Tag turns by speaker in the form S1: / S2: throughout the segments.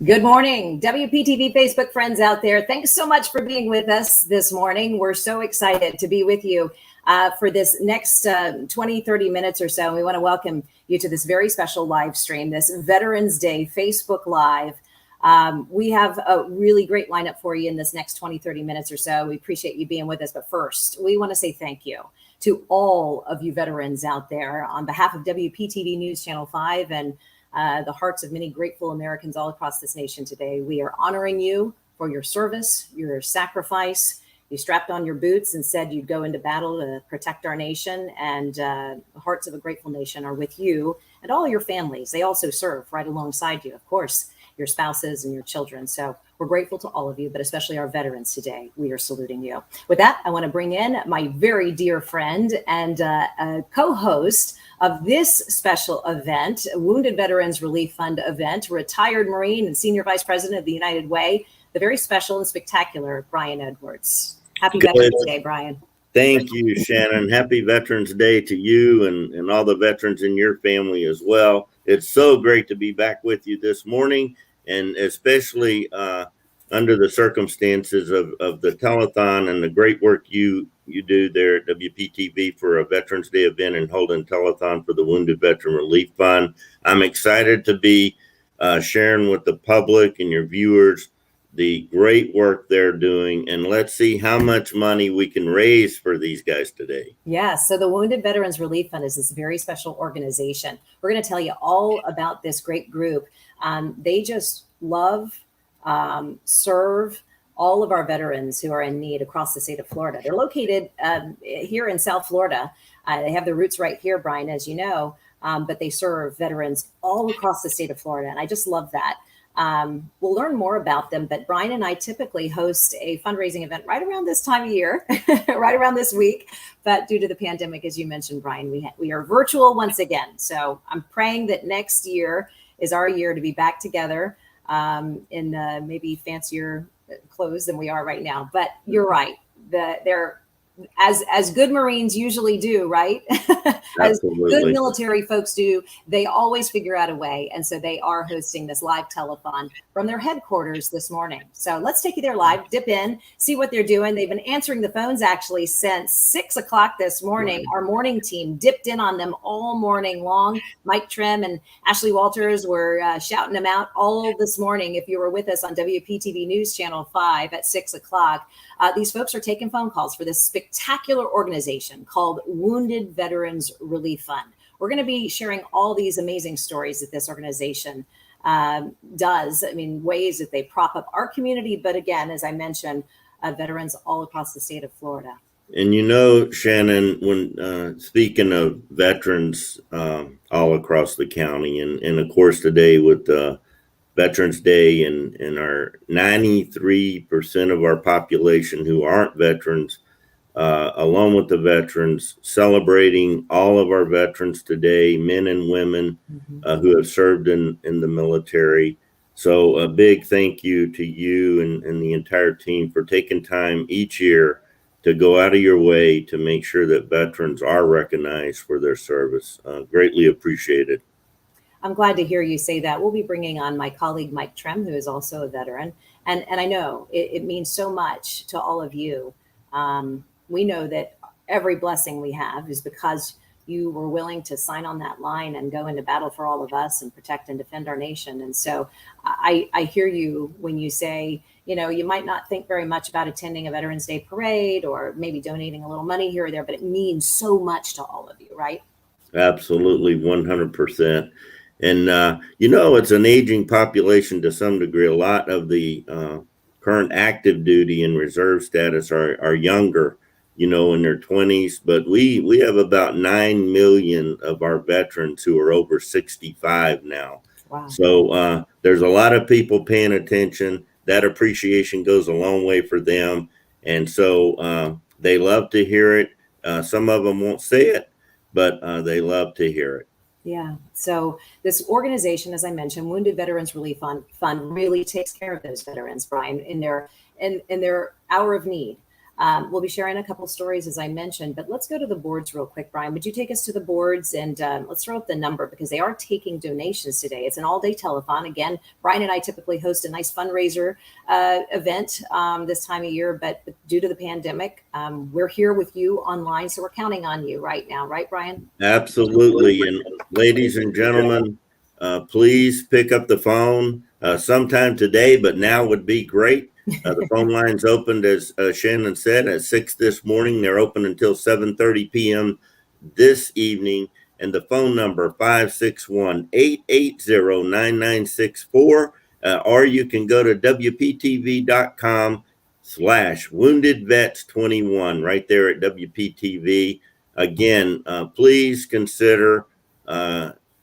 S1: Good morning, WPTV Facebook friends out there. Thanks so much for being with us this morning. We're so excited to be with you for this next 20, 30 minutes or so. We want to welcome you to this very special live stream, this Veterans Day Facebook Live. We have a really great lineup for you in this next 20, 30 minutes or so. We appreciate you being with us. But first, we want to say thank you to all of you veterans out there on behalf of WPTV News Channel 5 and the hearts of many grateful Americans all across this nation today. We are honoring you for your service, your sacrifice. You strapped on your boots and said you'd go into battle to protect our nation, and the hearts of a grateful nation are with you and all your families. They also serve right alongside you, of course, your spouses and your children. So we're grateful to all of you, but especially our veterans today. We are saluting you. With that, I want to bring in my very dear friend and a co-host of this special event, Wounded Veterans Relief Fund event, retired Marine and Senior Vice President of the United Way, the very special and spectacular Brian Edwards. Happy Veterans Day, Brian.
S2: Thank you, Shannon. Happy Veterans Day to you and all the veterans in your family as well. It's so great to be back with you this morning, and especially under the circumstances of the telethon and the great work you do there at WPTV for a Veterans Day event and holding telethon for the Wounded Veteran Relief Fund. I'm excited to be sharing with the public and your viewers the great work they're doing, and let's see how much money we can raise for these guys today.
S1: Yeah, so the Wounded Veterans Relief Fund is this very special organization. We're going to tell you all about this great group. They just love, serve all of our veterans who are in need across the state of Florida. They're located here in South Florida. They have their roots right here, Brian, as you know, but they serve veterans all across the state of Florida, and I just love that. We'll learn more about them, but Brian and I typically host a fundraising event right around this time of year, right around this week. But due to the pandemic, as you mentioned, Brian, we are virtual once again. So I'm praying that next year is our year to be back together in maybe fancier clothes than we are right now. But you're right. They're as good Marines usually do, right? As good military folks do, they always figure out a way. And so they are hosting this live telethon from their headquarters this morning. So let's take you there live, dip in, see what they're doing. They've been answering the phones actually since 6 o'clock this morning. Our morning team dipped in on them all morning long. Mike Trim and Ashley Walters were shouting them out all this morning. If you were with us on WPTV News Channel 5 at 6 o'clock, these folks are taking phone calls for this spectacular organization called Wounded Veterans Relief Fund. We're going to be sharing all these amazing stories that this organization does. I mean, ways that they prop up our community, but again, as I mentioned, veterans all across the state of Florida.
S2: And you know, Shannon, when speaking of veterans all across the county, and of course today with Veterans Day and our 93% of our population who aren't veterans, along with the veterans, celebrating all of our veterans today, men and women who have served in the military. So a big thank you to you and the entire team for taking time each year to go out of your way to make sure that veterans are recognized for their service. Greatly appreciated.
S1: I'm glad to hear you say that. We'll be bringing on my colleague, Mike Trim, who is also a veteran. And I know it means so much to all of you. We know that every blessing we have is because you were willing to sign on that line and go into battle for all of us and protect and defend our nation. And so I hear you when you say, you know, you might not think very much about attending a Veterans Day parade or maybe donating a little money here or there, but it means so much to all of you, right?
S2: Absolutely, 100%. And, you know, it's an aging population to some degree. A lot of the current active duty and reserve status are younger, you know, in their 20s. But we have about 9 million of our veterans who are over 65 now.
S1: Wow.
S2: So there's a lot of people paying attention. That appreciation goes a long way for them. And so they love to hear it. Some of them won't say it, but they love to hear it.
S1: Yeah. So this organization, as I mentioned, Wounded Veterans Relief Fund really takes care of those veterans, Brian, in their hour of need. We'll be sharing a couple stories, as I mentioned, but let's go to the boards real quick. Brian, would you take us to the boards, and let's throw up the number, because they are taking donations today. It's an all-day telethon. Again, Brian and I typically host a nice fundraiser event this time of year, but due to the pandemic, we're here with you online, so we're counting on you right now. Right, Brian?
S2: Absolutely. And ladies and gentlemen, please pick up the phone sometime today, but now would be great. The phone lines opened, as Shannon said, at 6 this morning. They're open until 7:30 p.m. this evening. And the phone number 561-880-9964. Or you can go to WPTV.com/woundedvets21 right there at WPTV. Again, please consider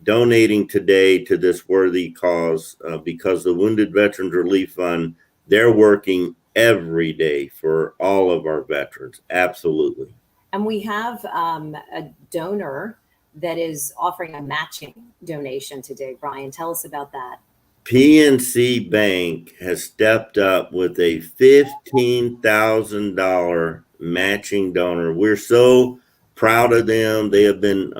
S2: donating today to this worthy cause, because the Wounded Veterans Relief Fund, they're working every day for all of our veterans. Absolutely.
S1: And we have a donor that is offering a matching donation today. Brian, tell us about that.
S2: PNC Bank has stepped up with a $15,000 matching donor. We're so proud of them. They have been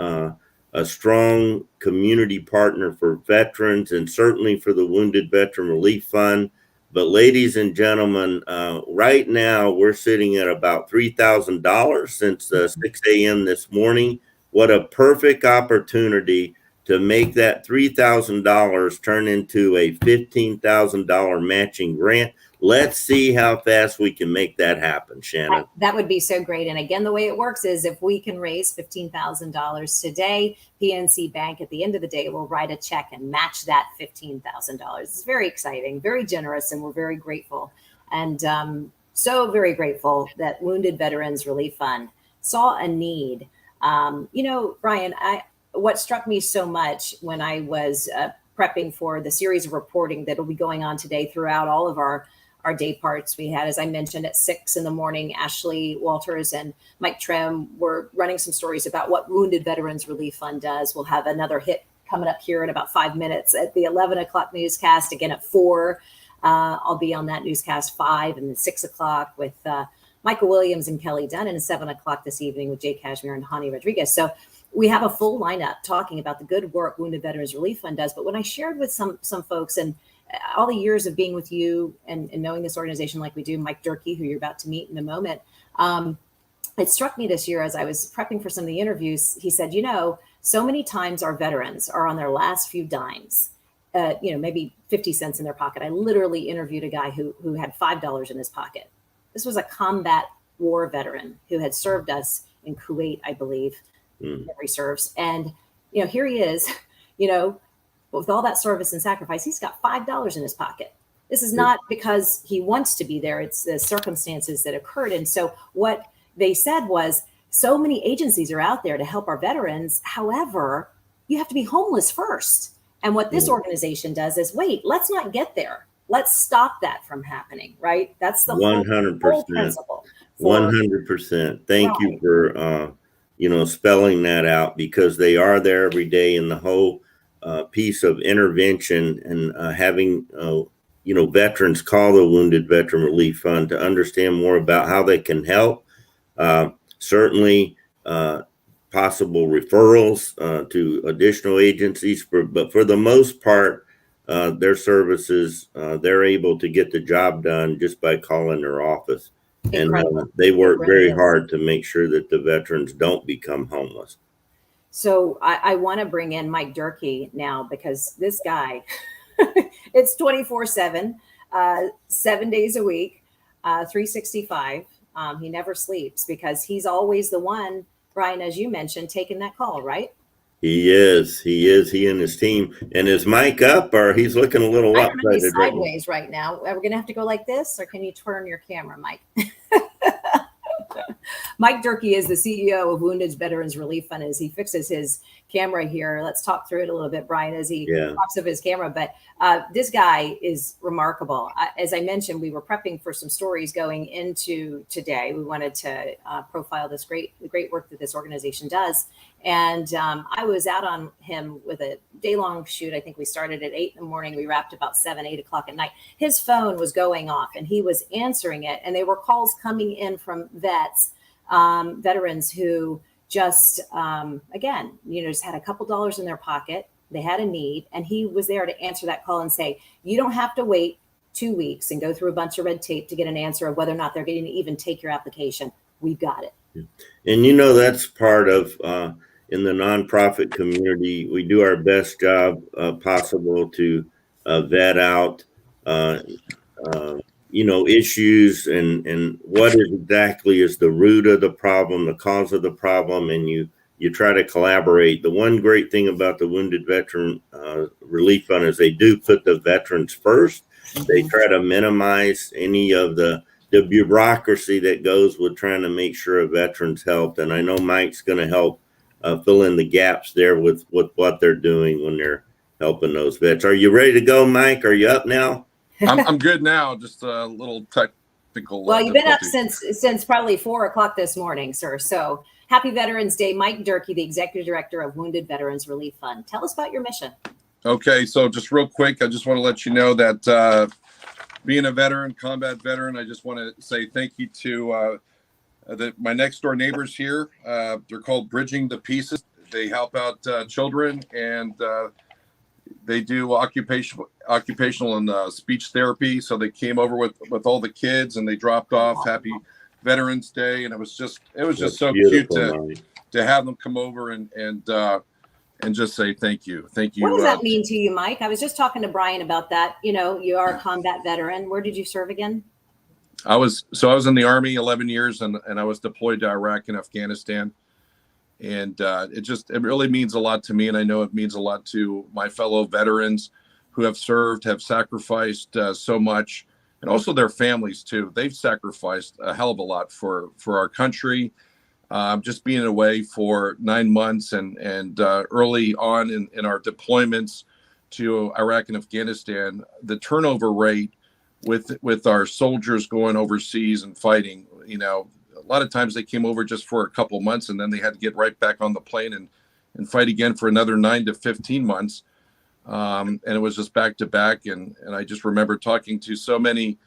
S2: a strong community partner for veterans, and certainly for the Wounded Veteran Relief Fund. But ladies and gentlemen, right now we're sitting at about $3,000 since 6 a.m. this morning. What a perfect opportunity to make that $3,000 turn into a $15,000 matching grant. Let's see how fast we can make that happen, Shannon.
S1: That would be so great. And again, the way it works is if we can raise $15,000 today, PNC Bank at the end of the day will write a check and match that $15,000. It's very exciting, very generous, and we're very grateful. And so very grateful that Wounded Veterans Relief Fund saw a need. Brian, what struck me so much when I was prepping for the series of reporting that will be going on today throughout all of our day parts, we had, as I mentioned, at 6 in the morning, Ashley Walters and Mike Trem were running some stories about what Wounded Veterans Relief Fund does. We'll have another hit coming up here in about 5 minutes at the 11 o'clock newscast, again at 4. I'll be on that newscast 5, and then 6 o'clock with Michael Williams and Kelly Dunn, and 7 o'clock this evening with Jay Cashmere and Hani Rodriguez. So we have a full lineup talking about the good work Wounded Veterans Relief Fund does. But when I shared with some folks, and all the years of being with you and knowing this organization like we do, Mike Durkee, who you're about to meet in a moment, it struck me this year as I was prepping for some of the interviews. He said, so many times our veterans are on their last few dimes, maybe 50 cents in their pocket. I literally interviewed a guy who had $5 in his pocket. This was a combat war veteran who had served us in Kuwait, I believe, memory serves. And, here he is, with all that service and sacrifice, he's got $5 in his pocket. This is not because he wants to be there. It's the circumstances that occurred. And so what they said was, so many agencies are out there to help our veterans. However, you have to be homeless first. And what this organization does is, wait, let's not get there. Let's stop that from happening, right? That's the
S2: 100%.
S1: whole principle.
S2: 100%. Thank you for, spelling that out, because they are there every day, in the whole piece of intervention and having, veterans call the Wounded Veteran Relief Fund to understand more about how they can help. Certainly, possible referrals to additional agencies, but for the most part, their services, they're able to get the job done just by calling their office.
S1: Incredible.
S2: And they work very hard to make sure that the veterans don't become homeless.
S1: So I want to bring in Mike Durkee now, because this guy, it's 24/7, 7 days a week, 365. He never sleeps, because he's always the one, Brian, as you mentioned, taking that call, right?
S2: He is. He and his team. And is Mike up, or he's looking a little lopsided?
S1: Sideways right now. Are we going to have to go like this, or can you turn your camera, Mike? Mike Durkee is the CEO of Wounded Veterans Relief Fund. As he fixes his camera here. Let's talk through it a little bit, Brian, as he
S2: Yeah.
S1: pops up his camera. But this guy is remarkable. As I mentioned, we were prepping for some stories going into today. We wanted to profile the great work that this organization does. And I was out on him with a day-long shoot. I think we started at 8 in the morning. We wrapped about 7, 8 o'clock at night. His phone was going off and he was answering it. And they were calls coming in from veterans who just, again, just had a couple dollars in their pocket. They had a need, and he was there to answer that call and say, you don't have to wait 2 weeks and go through a bunch of red tape to get an answer of whether or not they're going to even take your application. We've got it.
S2: And that's part of, in the nonprofit community, we do our best job possible to vet out, issues and what exactly is the root of the problem, the cause of the problem, and you try to collaborate. The one great thing about the Wounded Veteran Relief Fund is they do put the veterans first. They try to minimize any of the bureaucracy that goes with trying to make sure a veteran's helped. And I know Mike's going to help fill in the gaps there with what they're doing when they're helping those vets. Are you ready to go, Mike? Are you up now?
S3: I'm good now. Just a little technical.
S1: Well, you've been up since probably 4 o'clock this morning, sir. So happy Veterans Day. Mike Durkee, the Executive Director of Wounded Veterans Relief Fund. Tell us about your mission.
S3: Okay, so just real quick, I just want to let you know that being a veteran, combat veteran, I just want to say thank you to my next door neighbors here. They're called Bridging the Pieces. They help out children, and they do occupational and speech therapy. So they came over with all the kids, and they dropped off Happy Veterans Day, and it was just so cute to have them come over and just say thank you.
S1: What does that mean to you, Mike? I was just talking to Brian about that. You are a combat veteran. Where did you serve again?
S3: I was in the Army 11 years, and I was deployed to Iraq and Afghanistan. And it really means a lot to me. And I know it means a lot to my fellow veterans who have served, have sacrificed so much, and also their families too. They've sacrificed a hell of a lot for our country. Just being away for 9 months and early on in our deployments to Iraq and Afghanistan, the turnover rate with our soldiers going overseas and fighting, a lot of times they came over just for a couple months and then they had to get right back on the plane and fight again for another 9 to 15 months. And it was just back to back. And I just remember talking to so many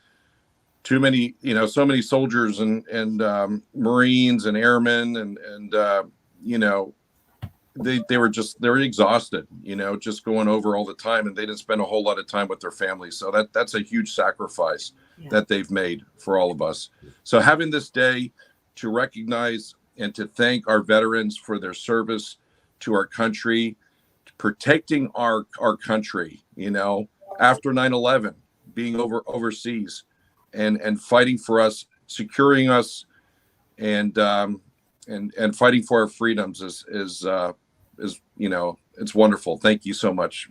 S3: soldiers and Marines and airmen and they're exhausted, just going over all the time, and they didn't spend a whole lot of time with their families. So that's a huge sacrifice that they've made for all of us. So having this day to recognize and to thank our veterans for their service to our country, protecting our country, after 9/11, being overseas and fighting for us, securing us, and fighting for our freedoms is it's wonderful. Thank you so much.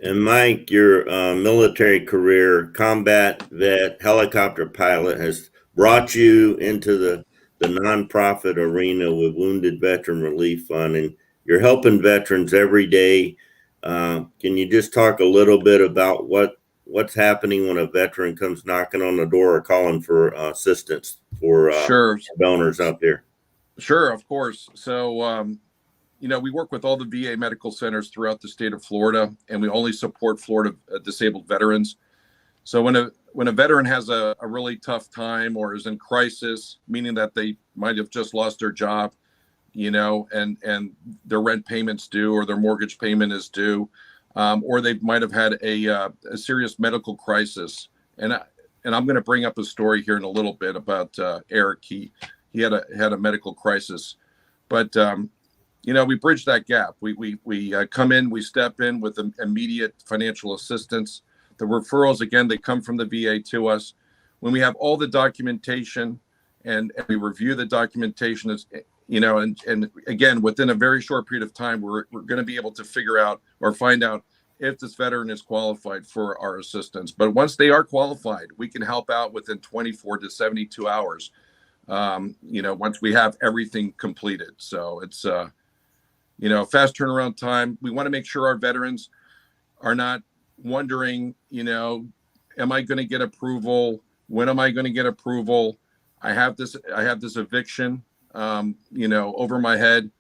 S2: And Mike, your military career, combat vet, helicopter pilot, has brought you into the nonprofit arena with Wounded Veteran Relief Fund, and you're helping veterans every day. Can you just talk a little bit about what's happening when a veteran comes knocking on the door or calling for assistance for donors out there?
S3: Sure, of course. So, we work with all the VA medical centers throughout the state of Florida, and we only support Florida disabled veterans. So when a veteran has a really tough time or is in crisis, meaning that they might have just lost their job, and their rent payment's due or their mortgage payment is due, or they might have had a serious medical crisis. And I'm going to bring up a story here in a little bit about Eric. He had a medical crisis, but we bridge that gap. We come in, we step in with immediate financial assistance. The referrals, again, they come from the VA to us. When we have all the documentation and we review the documentation, and again, within a very short period of time, we're going to be able to figure out or find out if this veteran is qualified for our assistance. But once they are qualified, we can help out within 24 to 72 hours. Once we have everything completed. So fast turnaround time. We want to make sure our veterans are not wondering, am I going to get approval? When am I going to get approval? I have this eviction, over my head,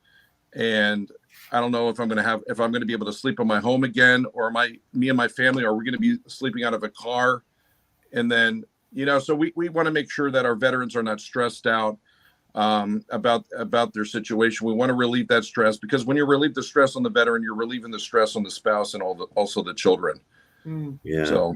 S3: and I don't know if I'm going to be able to sleep in my home again, or me and my family, are we going to be sleeping out of a car? And then, so we want to make sure that our veterans are not stressed out about their situation. We want to relieve that stress, because when you relieve the stress on the veteran, you're relieving the stress on the spouse and also the children.
S2: Yeah.
S3: So,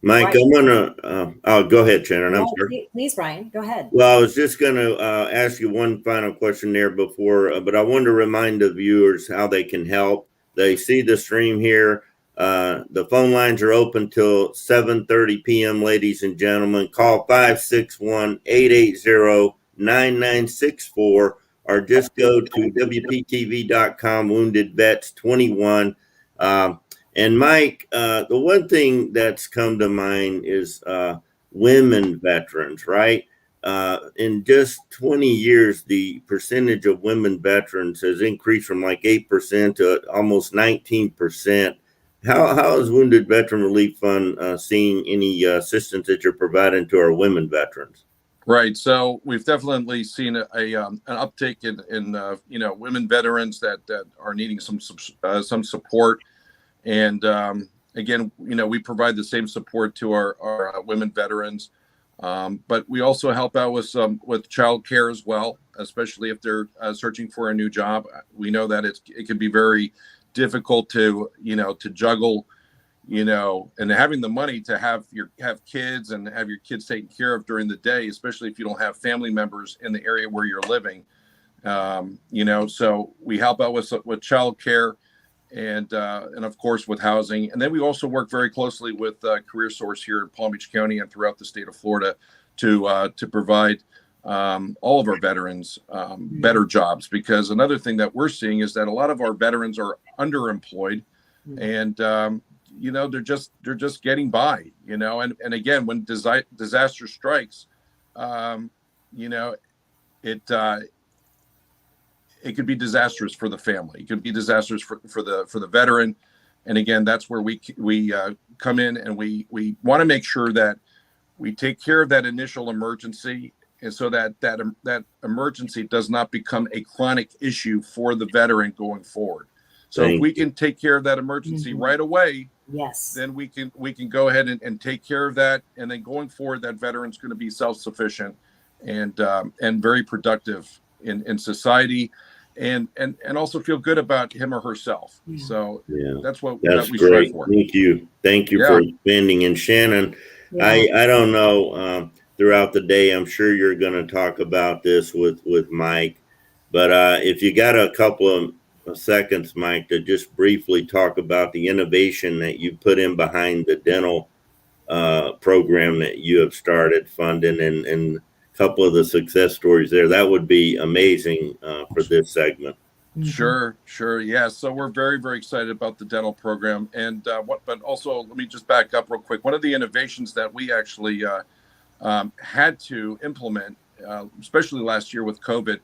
S2: Mike,
S1: Right.
S2: I'm gonna. Oh, go ahead, Shannon. I'm
S1: No,
S2: sorry.
S1: please, Ryan, go ahead.
S2: Well, I was just gonna ask you one final question there before, but I wanted to remind the viewers how they can help. They see the stream here. The phone lines are open till 7:30 p.m. Ladies and gentlemen, call 561-880-9964, or just go to WPTV.com, Wounded Vets 21. And Mike, the one thing that's come to mind is women veterans, right? In just 20 years, the percentage of women veterans has increased from like 8% to almost 19%. How is Wounded Veteran Relief Fund seeing any assistance that you're providing to our women veterans?
S3: Right. So we've definitely seen an uptick in women veterans that are needing some support. And again, we provide the same support to our women veterans, but we also help out with child care as well, especially if they're searching for a new job. We know that it can be very difficult to juggle, and having the money to have kids and have your kids taken care of during the day, especially if you don't have family members in the area where you're living. So we help out with child care, and of course with housing. And then we also work very closely with Career Source here in Palm Beach County and throughout the state of Florida to provide all of our veterans better jobs, because another thing that we're seeing is that a lot of our veterans are underemployed, and they're just getting by, and again, when disaster strikes, it could be disastrous for the family. It could be disastrous for the veteran. And again, that's where we come in, and we want to make sure that we take care of that initial emergency, and so that emergency does not become a chronic issue for the veteran going forward. So if we can take care of that emergency right away,
S1: yes,
S3: then we can go ahead and take care of that. And then going forward, that veteran's going to be self-sufficient and very productive in society, and also feel good about him or herself. So that's what we strive for.
S2: Thank you for expanding. And Shannon, I don't know, throughout the day, I'm sure you're going to talk about this with Mike, but if you got a couple of seconds, Mike, to just briefly talk about the innovation that you put in behind the dental program that you have started funding, and a couple of the success stories there, that would be amazing for this segment.
S3: Sure. Yeah. So we're very, very excited about the dental program. And but also, let me just back up real quick. One of the innovations that we actually had to implement, especially last year with COVID,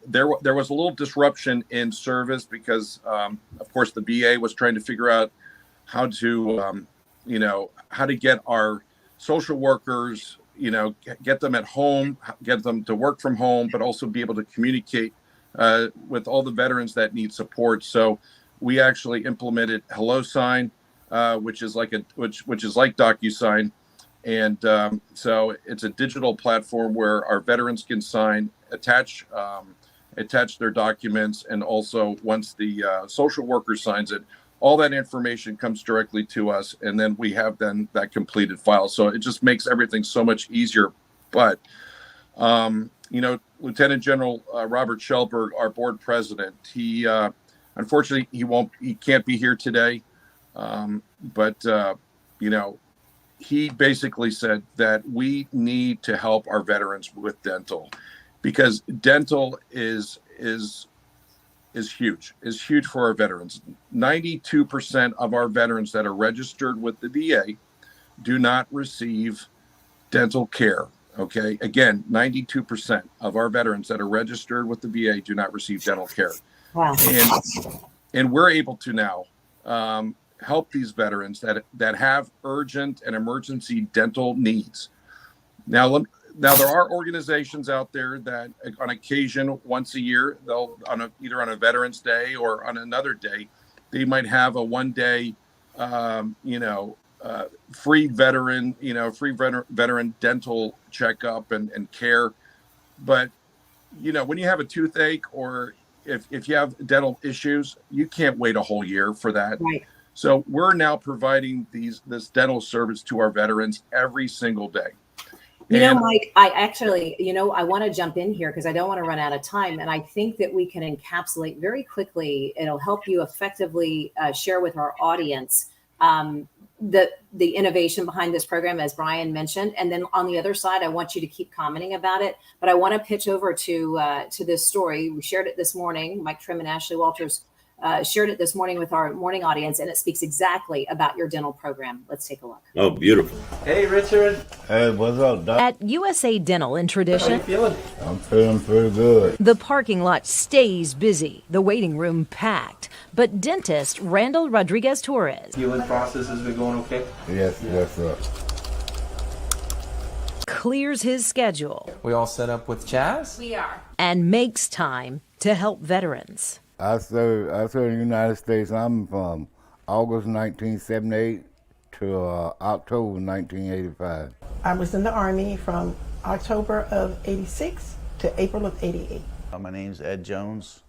S3: there was a little disruption in service because, of course, the VA was trying to figure out how to get our social workers, get them at home, get them to work from home, but also be able to communicate with all the veterans that need support. So we actually implemented HelloSign, which is like DocuSign, and so it's a digital platform where our veterans can sign, attach their documents, and also once the social worker signs it, all that information comes directly to us, and then we have that completed file. So it just makes everything so much easier. But Lieutenant General Robert Shellberg, our board president, he unfortunately he can't be here today, but he basically said that we need to help our veterans with dental, because dental is huge for our veterans. 92% of our veterans that are registered with the VA do not receive dental care. Okay. Again, 92% of our veterans that are registered with the VA do not receive dental care.
S1: Wow.
S3: And we're able to now help these veterans that have urgent and emergency dental needs. Now there are organizations out there that on occasion, once a year, they'll either on a Veterans Day or on another day, they might have a 1 day, free veteran dental checkup and care. But, when you have a toothache or if you have dental issues, you can't wait a whole year for that.
S1: Right.
S3: So we're now providing this dental service to our veterans every single day.
S1: Mike, I want to jump in here because I don't want to run out of time. And I think that we can encapsulate very quickly. It'll help you effectively share with our audience the innovation behind this program, as Brian mentioned. And then on the other side, I want you to keep commenting about it. But I want to pitch over to this story. We shared it this morning. Mike Trim and Ashley Walters shared it this morning with our morning audience, and it speaks exactly about your dental program. Let's take a look.
S2: Oh, beautiful.
S4: Hey, Richard.
S5: Hey, what's up, Doc?
S6: At USA Dental in Tradition,
S4: How you feeling?
S5: I'm feeling pretty good.
S6: the parking lot stays busy, the waiting room packed. But dentist Randall Rodriguez Torres
S4: Healing process has been going okay?
S5: Yes, sir.
S6: clears his schedule
S4: We all set up with Chaz?
S7: We are.
S6: and makes time to help veterans.
S5: I served in the United States. I'm from August 1978 to October 1985.
S8: I was in the Army from October of 86 to April of 88.
S9: My name's Ed Jones.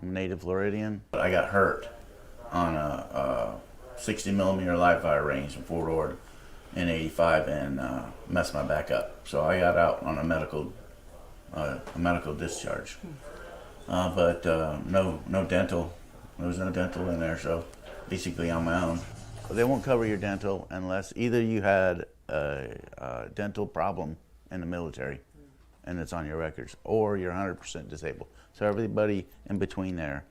S9: I'm a native Floridian. I got hurt on a 60 millimeter live fire range in Fort Ord in 85 and messed my back up. So I got out on a medical discharge. But no dental. There was no dental in there, so basically on my own. They won't cover your dental unless either you had a dental problem in the military and it's on your records, or you're 100% disabled. So everybody in between there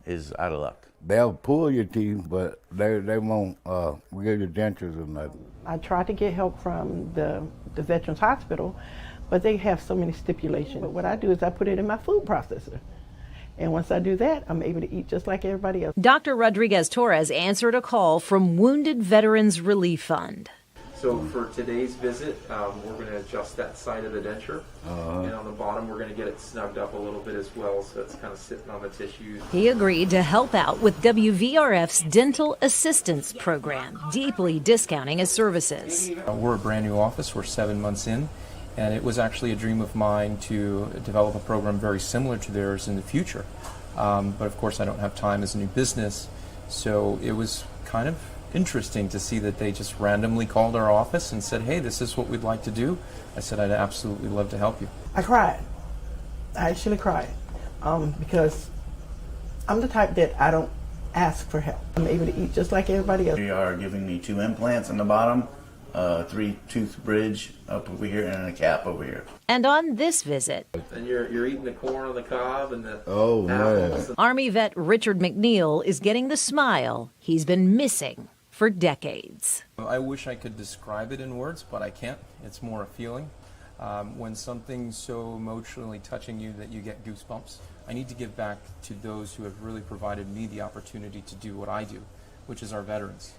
S9: is out of luck.
S5: They'll pull your teeth, but they won't give you dentures or nothing.
S8: I tried to get help from the Veterans Hospital, but they have so many stipulations. But what I do is I put it in my food processor. And once I do that, I'm able to eat just like everybody else.
S6: Dr. Rodriguez Torres answered a call from Wounded Veterans Relief Fund.
S4: So for today's visit, we're going to adjust that side of the denture. And on the bottom, we're going to get it snugged up a little bit as well, so it's kind of sitting on the tissues.
S6: He agreed to help out with WVRF's Dental Assistance Program, deeply discounting his services.
S10: We're a brand new office. We're 7 months in, and it was actually a dream of mine to develop a program very similar to theirs in the future. But of course, I don't have time as a new business, so it was kind of interesting to see that they just randomly called our office and said, hey, this is what we'd like to do. I said, I'd absolutely love to help you.
S8: I cried. I actually cried because I'm the type that I don't ask for help. I'm able to eat just like everybody else.
S9: They are giving me 2 implants on the bottom, 3-tooth bridge up over here, and a cap over here.
S6: And on this visit,
S4: And you're eating the corn on the cob and the
S5: Oh,
S4: apples.
S5: man.
S6: Army vet Richard McNeil is getting the smile he's been missing for decades.
S10: I wish I could describe it in words, but I can't. It's more a feeling. When something's so emotionally touching you that you get goosebumps, I need to give back to those who have really provided me the opportunity to do what I do, which is our veterans.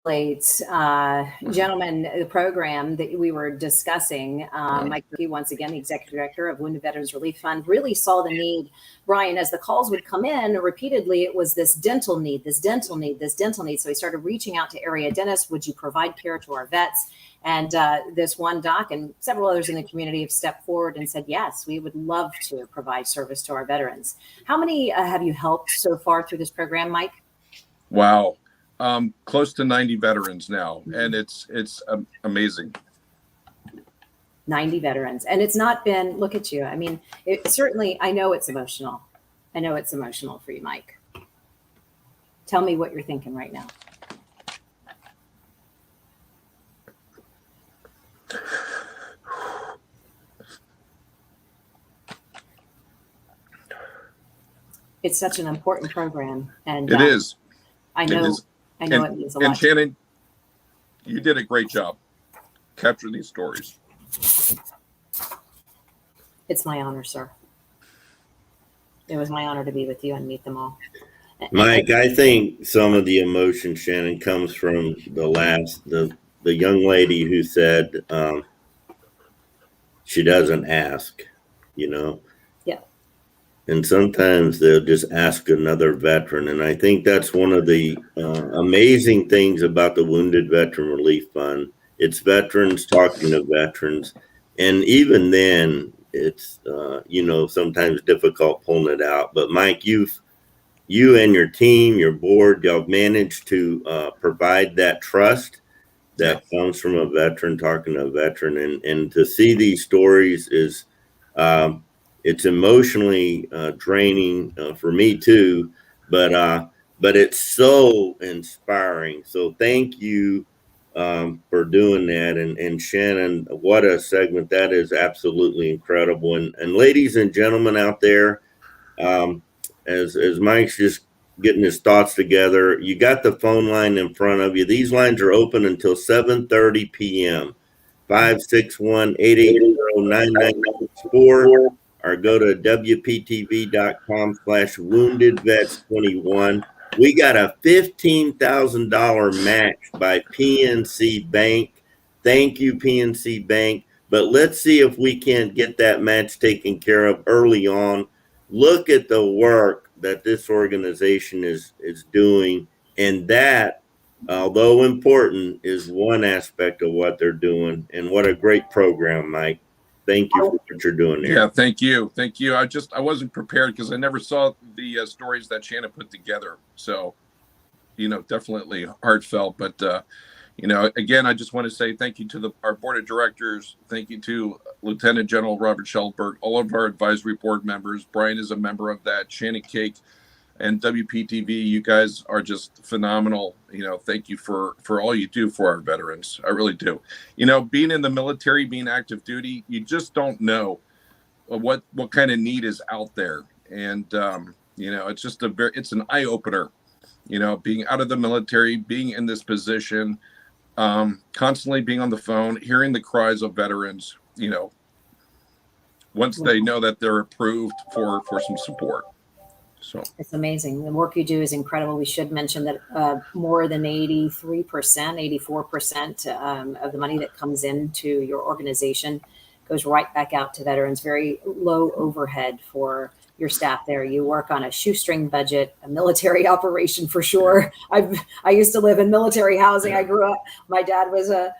S1: Gentlemen, the program that we were discussing, Mike Murphy, once again, the executive director of Wounded Veterans Relief Fund, really saw the need. Brian, as the calls would come in repeatedly, it was this dental need, this dental need, this dental need. So he started reaching out to area dentists. Would you provide care to our vets? And this one doc and several others in the community have stepped forward and said, yes, we would love to provide service to our veterans. How many have you helped so far through this program, Mike?
S3: Wow. Close to 90 veterans now, and it's amazing.
S1: 90 veterans. And it's not been, look at you. I mean, it certainly, I know it's emotional. I know it's emotional for you, Mike. Tell me what you're thinking right now. It's such an important program. And
S3: It is.
S1: I know.
S3: It is.
S1: I know it means a lot.
S3: And Shannon, you did a great job capturing these stories.
S1: It's my honor, sir. It was my honor to be with you and meet them all.
S2: Mike, I think some of the emotion, Shannon, comes from the young lady who said she doesn't ask, you know.
S1: Yeah.
S2: And sometimes they'll just ask another veteran. And I think that's one of the amazing things about the Wounded Veteran Relief Fund. It's veterans talking to veterans. And even then, it's, sometimes difficult pulling it out. But Mike, you and your team, your board, y'all managed to provide that trust that comes from a veteran talking to a veteran. And to see these stories is, it's emotionally draining for me too, but it's so inspiring. So thank you for doing that. And Shannon, what a segment. That is absolutely incredible. And ladies and gentlemen out there, as Mike's just getting his thoughts together, you got the phone line in front of you. These lines are open until 7:30 p.m. 561-880-9964, or go to WPTV.com/woundedvets21. We got a $15,000 match by PNC Bank. Thank you, PNC Bank. But let's see if we can get that match taken care of early on. Look at the work that this organization is doing, and that, although important, is one aspect of what they're doing. And what a great program, Mike. Thank you for what you're doing there.
S3: Yeah, thank you. I wasn't prepared because I never saw the stories that Shannon put together. So, definitely heartfelt. But again, I just want to say thank you to our board of directors. Thank you to Lieutenant General Robert Schellberg, all of our advisory board members. Brian is a member of that. Shannon Cake and WPTV. You guys are just phenomenal. Thank you for all you do for our veterans. I really do. Being in the military, being active duty, you just don't know what kind of need is out there. And, it's just it's an eye opener, being out of the military, being in this position, constantly being on the phone, hearing the cries of veterans, once they know that they're approved for some support. So
S1: it's amazing. The work you do is incredible. We should mention that more than 84% of the money that comes into your organization goes right back out to veterans. Very low overhead for your staff there. You work on a shoestring budget, a military operation for sure. I used to live in military housing. I grew up, my dad was an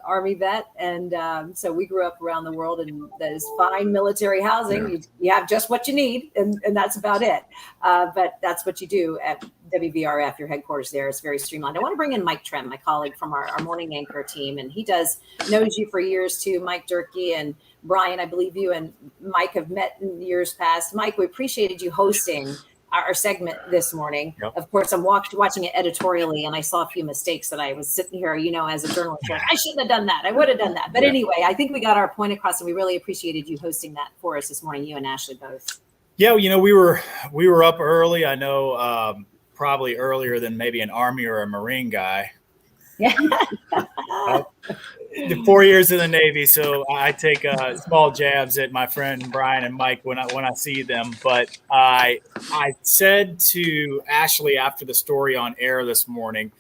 S1: Army vet. And so we grew up around the world, and that is fine military housing.
S2: Yeah.
S1: You have just what you need, and that's about it. But that's what you do at WVRF, your headquarters there. It's very streamlined. I want to bring in Mike Trem, my colleague from our morning anchor team, and he knows you for years too, Mike Durkee, and Brian, I believe you and Mike have met in years past. Mike, we appreciated you hosting our segment this morning.
S7: Yep.
S1: Of course, I'm watching it editorially, and I saw a few mistakes that I was sitting here, as a journalist, like, I shouldn't have done that. I would have done that. But anyway, I think we got our point across, and we really appreciated you hosting that for us this morning, you and Ashley both.
S7: Yeah, we were up early. I know probably earlier than maybe an Army or a Marine guy.
S1: Yeah.
S7: 4 years in the Navy, so I take small jabs at my friend Brian and Mike when I see them. But I said to Ashley after the story on air this morning,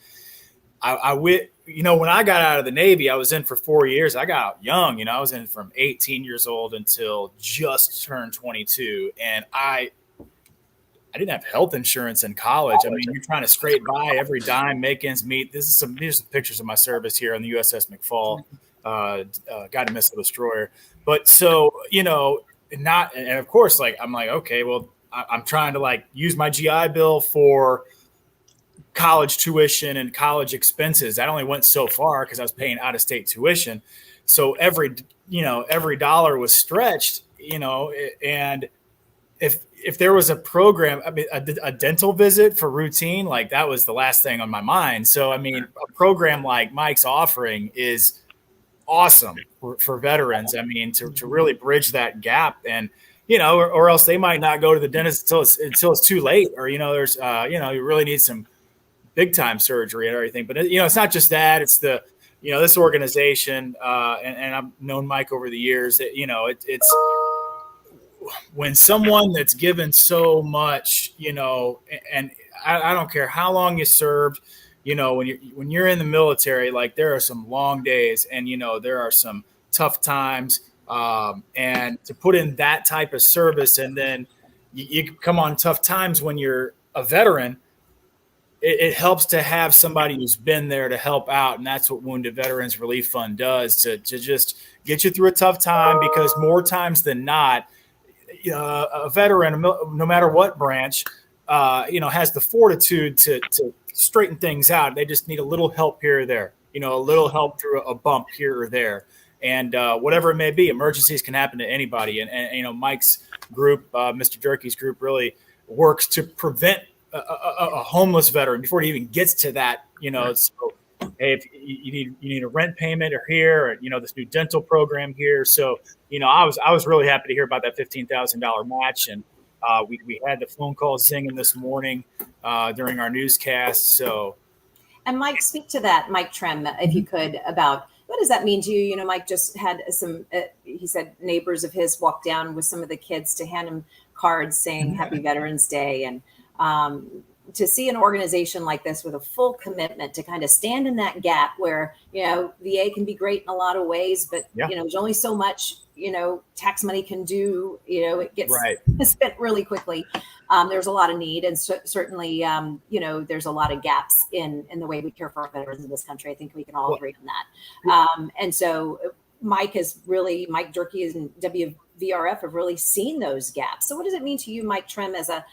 S7: when I got out of the Navy, I was in for 4 years. I got out young. I was in from 18 years old until just turned 22, and I didn't have health insurance in college. I mean, you're trying to scrape by every dime, make ends meet. These are some pictures of my service here on the USS McFall, Guided Missile Destroyer. But so, and of course, I'm like, okay, well, I'm trying to use my GI Bill for college tuition and college expenses. That only went so far because I was paying out of state tuition. So every dollar was stretched, and if there was a program, a dental visit for routine, that was the last thing on my mind. So, a program like Mike's offering is awesome for veterans. To really bridge that gap, and, or else they might not go to the dentist until it's too late, or, there's, you really need some big time surgery and everything. But, it's not just that, it's this organization, and I've known Mike over the years that, when someone that's given so much, and I don't care how long you served, when you're in the military, like there are some long days, and there are some tough times, and to put in that type of service, and then you come on tough times when you're a veteran. It helps to have somebody who's been there to help out, and that's what Wounded Veterans Relief Fund does to just get you through a tough time, because more times than not, a veteran, no matter what branch, has the fortitude to straighten things out. They just need a little help here or there, a little help through a bump here or there. And whatever it may be, emergencies can happen to anybody. And Mike's group, Mr. Durkee's group, really works to prevent a homeless veteran before he even gets to that. So hey, if you need a rent payment or here, or this new dental program here. So I was really happy to hear about that $15,000 match, and we had the phone calls zinging this morning during our newscast. So,
S1: and Mike, speak to that, Mike Trem, if you could, about what does that mean to you? Mike just had some. He said neighbors of his walked down with some of the kids to hand him cards saying Happy Veterans Day, and to see an organization like this with a full commitment to kind of stand in that gap where, VA can be great in a lot of ways, but, there's only so much, tax money can do, it gets spent really quickly. There's a lot of need, and certainly, there's a lot of gaps in the way we care for our veterans in this country. I think we can all agree on that. And so Mike Durkee and WVRF have really seen those gaps. So what does it mean to you, Mike Trem, as a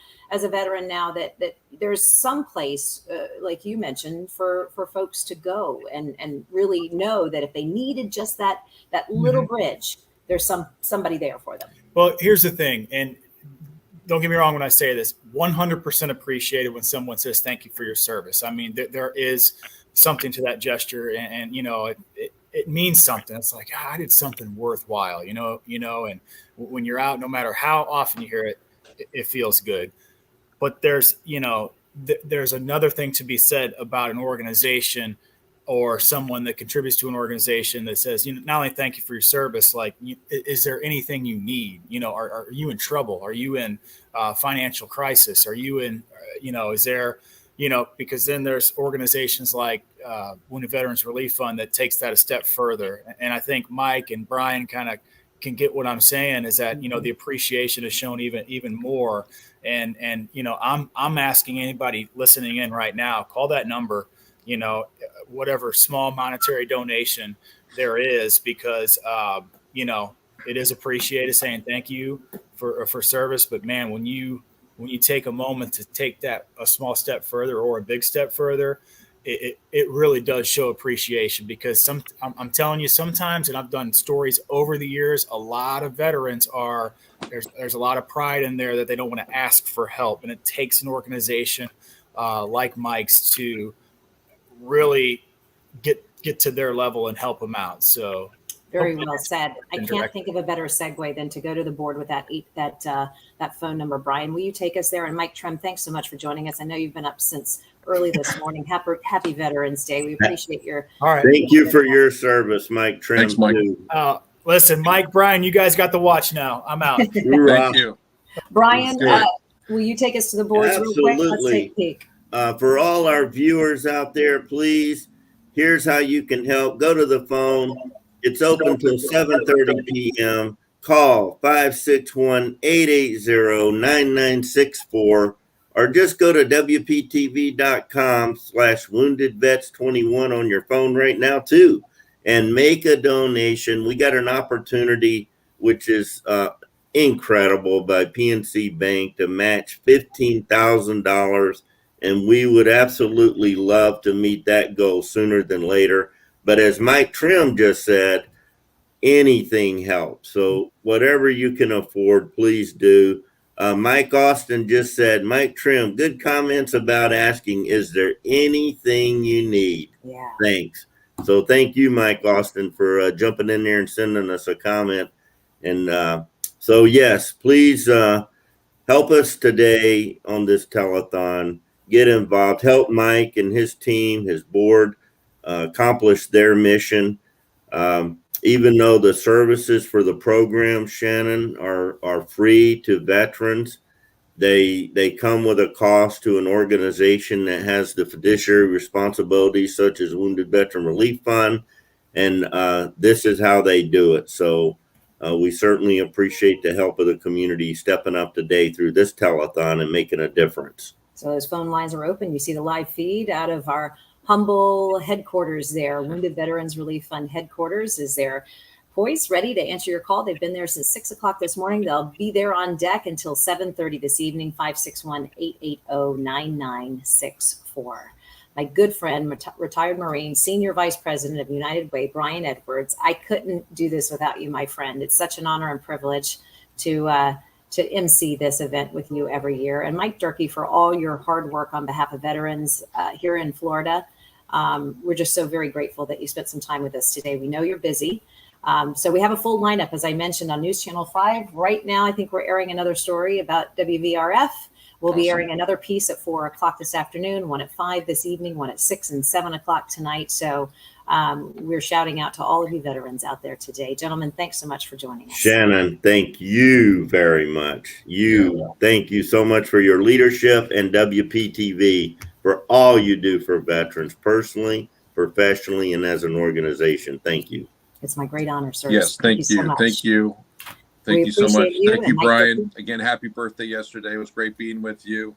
S1: veteran now that there's some place, like you mentioned, for folks to go and really know that if they needed just that little bridge, there's somebody there for them?
S7: Well, here's the thing, and don't get me wrong when I say this, 100% appreciated when someone says thank you for your service. I mean, there is something to that gesture, and it means something. It's like, I did something worthwhile, and when you're out, no matter how often you hear it, it feels good. But there's another thing to be said about an organization or someone that contributes to an organization that says, not only thank you for your service, like, is there anything you need? Are you in trouble? Are you in financial crisis? Are you in, is there, because then there's organizations like Wounded Veterans Relief Fund that takes that a step further. And I think Mike and Brian kind of can get what I'm saying, is that, the appreciation is shown even more. And I'm asking anybody listening in right now, call that number, whatever small monetary donation there is, because, it is appreciated, saying thank you for service. But man, when you take a moment to take that a small step further or a big step further, it really does show appreciation, because I'm telling you, sometimes, and I've done stories over the years, a lot of veterans there's a lot of pride in there that they don't want to ask for help. And it takes an organization like Mike's to really get to their level and help them out. So
S1: very well said. I can't think of a better segue than to go to the board with that phone number. Brian, will you take us there? And Mike Trem, thanks so much for joining us. I know you've been up since early this morning. Happy Veterans Day. We appreciate your.
S7: All right.
S2: Thank you for your service, Mike Trem.
S3: Thanks, Mike.
S7: Listen, Mike, Brian, you guys got the watch now. I'm out.
S3: Thank you.
S1: Brian, will you take us to the boards real quick? Let's take a peek.
S2: For all our viewers out there, please, here's how you can help. Go to the phone. It's open till 7:30 p.m. Call 561-880-9964, or just go to WPTV.com/woundedvets21 on your phone right now too, and make a donation. We got an opportunity, which is incredible, by PNC Bank to match $15,000. And we would absolutely love to meet that goal sooner than later. But as Mike Trem just said, anything helps. So whatever you can afford, please do. Mike Austin just said, Mike Trem, good comments about asking, is there anything you need?
S1: Yeah.
S2: Thanks. So thank you, Mike Austin, for jumping in there and sending us a comment. And so, yes, please help us today on this telethon. Get involved. Help Mike and his team, his board, accomplish their mission. even though the services for the program, Shannon, are free to veterans, they come with a cost to an organization that has the fiduciary responsibilities, such as Wounded Veteran Relief Fund, and this is how they do it. So we certainly appreciate the help of the community stepping up today through this telethon and making a difference.
S1: So those phone lines are open. You see the live feed out of our humble headquarters there. Wounded Veterans Relief Fund headquarters is there, poised, ready to answer your call. They've been there since 6 o'clock this morning. They'll be there on deck until 7:30 this evening, 561-880-9964. My good friend, retired Marine, Senior Vice President of United Way, Brian Edwards. I couldn't do this without you, my friend. It's such an honor and privilege to MC this event with you every year. And Mike Durkee, for all your hard work on behalf of veterans here in Florida. We're just so very grateful that you spent some time with us today. We know you're busy. So we have a full lineup, as I mentioned, on News Channel 5. Right now, I think we're airing another story about WVRF. We'll be airing another piece at 4 o'clock this afternoon, one at 5 this evening, one at 6 and 7 o'clock tonight. So we're shouting out to all of you veterans out there today. Gentlemen, thanks so much for joining us.
S2: Shannon, thank you very much. Thank you so much for your leadership, and WPTV for all you do for veterans personally, professionally, and as an organization. Thank you.
S1: It's my great honor, sir.
S3: Yes, thank you.
S1: So much.
S3: Thank you. Thank you so much.
S1: You
S3: Thank you,
S1: Mike
S3: Brian.
S1: Durkee.
S3: Again, happy birthday yesterday. It was great being with you.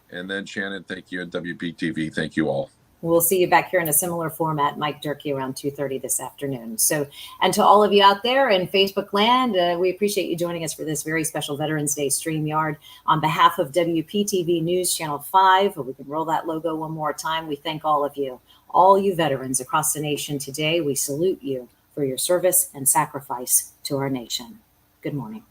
S3: And then Shannon, thank you, and WPTV. Thank you all.
S1: We'll see you back here in a similar format, Mike Durkee, around 2:30 this afternoon. So, and to all of you out there in Facebook land, we appreciate you joining us for this very special Veterans Day StreamYard. On behalf of WPTV News Channel 5, we can roll that logo one more time. We thank all of you, all you veterans across the nation today. We salute you for your service and sacrifice to our nation. Good morning.